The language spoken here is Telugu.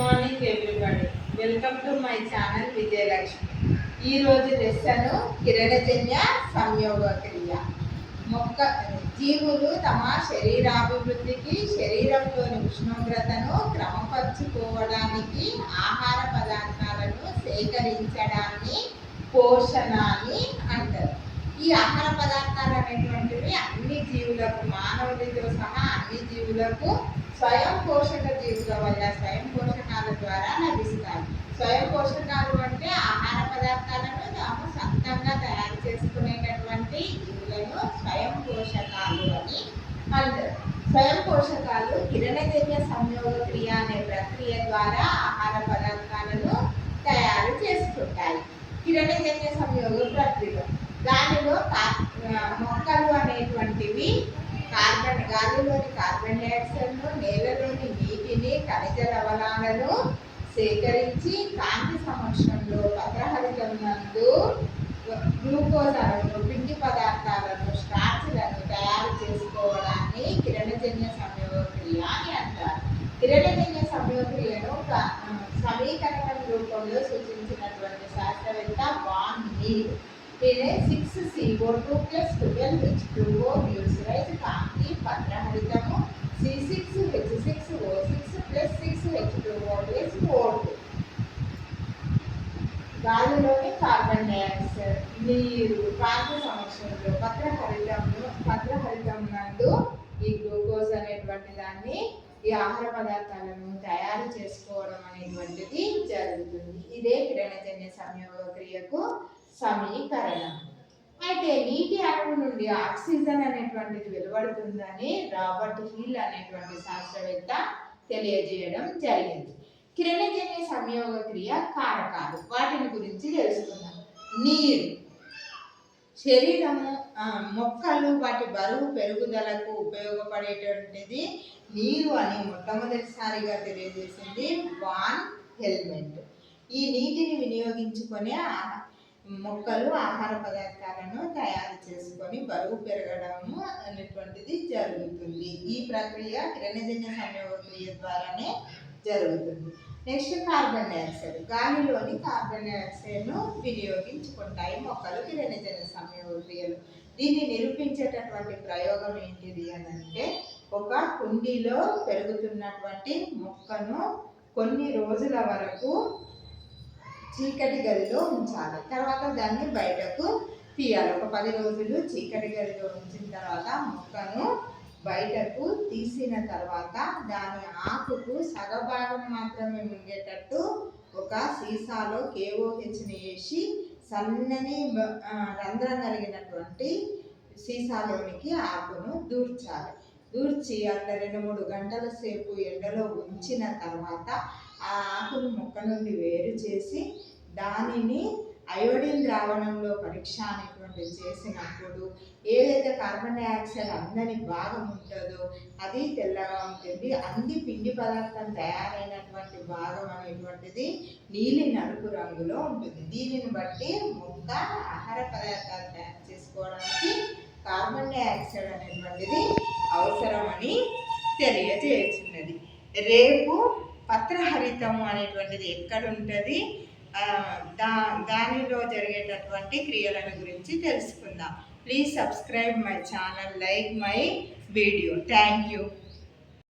Morning everybody. Welcome to my channel Vijayalakshmi. ఈరోజు లెసన్ కిరణజన్య సంయోగ క్రియ. జీవులు తమ శరీరాభివృద్ధికి, శరీరంలోని ఉష్ణోగ్రతను క్రమపరుచుకోవడానికి ఆహార పదార్థాలను సేకరించడాన్ని పోషణాన్ని అంటారు. ఈ ఆహార పదార్థాలు అనేటువంటివి అన్ని జీవులకు, మానవుడితో సహా అన్ని జీవులకు స్వయం పోషక జీవుల వల్ల స్వయం పోషకాల ద్వారా లభిస్తాయి. స్వయం పోషకాలు అంటే ఆహార పదార్థాలను తాము సొంతంగా తయారు చేసుకునేటటువంటి జీవులను స్వయం పోషకాలు అని అంటారు. స్వయం పోషకాలు కిరణజన్య సంయోగ క్రియ అనే ప్రక్రియ ద్వారా ఆహార పదార్థాలను తయారు చేసుకుంటాయి. కిరణజన్య సంయోగ ప్రక్రియ దానిలో మొక్కలు అనేటువంటివి గాలిలోని కార్బన్ డైఆక్సైడ్ను, నేలలోని నీటిని, ఖనిజ లవణాలను సేకరించి కాంతి సమక్షంలో పత్రహరితం నందు గ్లూకోజాలను, పిండి పదార్థాలను, స్టార్చ్లను తయారు చేసుకోవడాన్ని కిరణజన్య సంయోగ క్రియ అని అంటారు. కిరణజన్య సంయోగ క్రియను సమీకరణం రూపంలో సూచించినటువంటి శాస్త్రవేత్త Van Niel. 6CO2 + 12H2O neutralize కాంతి పత్రహరితము C6H6O6 + 6H2O + O2. గాలిలోని కార్బన్ డైఆక్సైడ్, నీరు, కాంతి సమక్షంలో పత్రహరితం నందు ఈ గ్లూకోజ్ అనేటువంటి దాన్ని, ఈ ఆహార పదార్థాలను తయారు చేసుకోవడం అనేటువంటిది జరుగుతుంది. ఇదే కిరణజన్య సంయోగ క్రియకు సమీకరణం. అయితే నీటి అణువు నుండి ఆక్సిజన్ అనేటువంటిది వెలువడుతుందని రాబర్ట్ హిల్ అనేటువంటి శాస్త్రవేత్త తెలియజేయడం జరిగింది. కిరణజన్య సంయోగ క్రియ కారకాలు, వాటిని గురించి తెలుసుకుందాం. నీరు, శరీరము, మొక్కలు వాటి బరువు పెరుగుదలకు ఉపయోగపడేటువంటిది నీరు అని మొట్టమొదటిసారిగా తెలియజేసింది వాన్ హెల్మెంట్. ఈ నీటిని వినియోగించుకొని మొక్కలు ఆహార పదార్థాలను తయారు చేసుకొని బరువు పెరగడము అనేటువంటిది జరుగుతుంది. ఈ ప్రక్రియ కిరణజన్య సంయోగ క్రియ ద్వారానే జరుగుతుంది. Next carbon dioxide. గాలిలోని కార్బన్ డైఆక్సైడ్ను వినియోగించుకుంటాయి మొక్కలు కిరణజన్య సంయోగ క్రియలు. దీన్ని నిరూపించేటటువంటి ప్రయోగం ఏంటిది అని అంటే, ఒక కుండీలో పెరుగుతున్నటువంటి మొక్కను కొన్ని రోజుల వరకు చీకటి గదిలో ఉంచాలి. తర్వాత దాన్ని బయటకు తీయాలి. ఒక 10 రోజులు చీకటి గదిలో ఉంచిన తర్వాత మొక్కను బయటకు తీసిన తర్వాత దాని ఆకుకు సగభాగం మాత్రమే ఉండేటట్టు ఒక సీసాలో KOHని వేసి సన్నని రంధ్రం కలిగినటువంటి సీసాలోనికి ఆకును దూర్చాలి. దూర్చి అట్లా 2-3 గంటల సేపు ఎండలో ఉంచిన తర్వాత ఆ ఆకును మొక్క నుండి వేరు చేసి దానిని అయోడిన్ ద్రావణంలో పరీక్ష అనేటువంటిది చేసినప్పుడు ఏదైతే కార్బన్ డైఆక్సైడ్ అందని భాగం ఉంటుందో అది తెల్లగా ఉంటుంది. అంది పిండి పదార్థం తయారైనటువంటి భాగం అనేటువంటిది నీలి నలుపు రంగులో ఉంటుంది. దీనిని బట్టి మొక్క ఆహార పదార్థాలు తయారు చేసుకోవడానికి కార్బన్ డైఆక్సైడ్ అనేటువంటిది అవసరమని తెలియజేస్తున్నది. రేపు పత్రహరితము అనేటువంటిది ఎక్కడ ఉంటుంది, దానిలో జరిగేటటువంటి క్రియలను గురించి తెలుసుకుందాం. Please subscribe my channel, like my video. Thank you.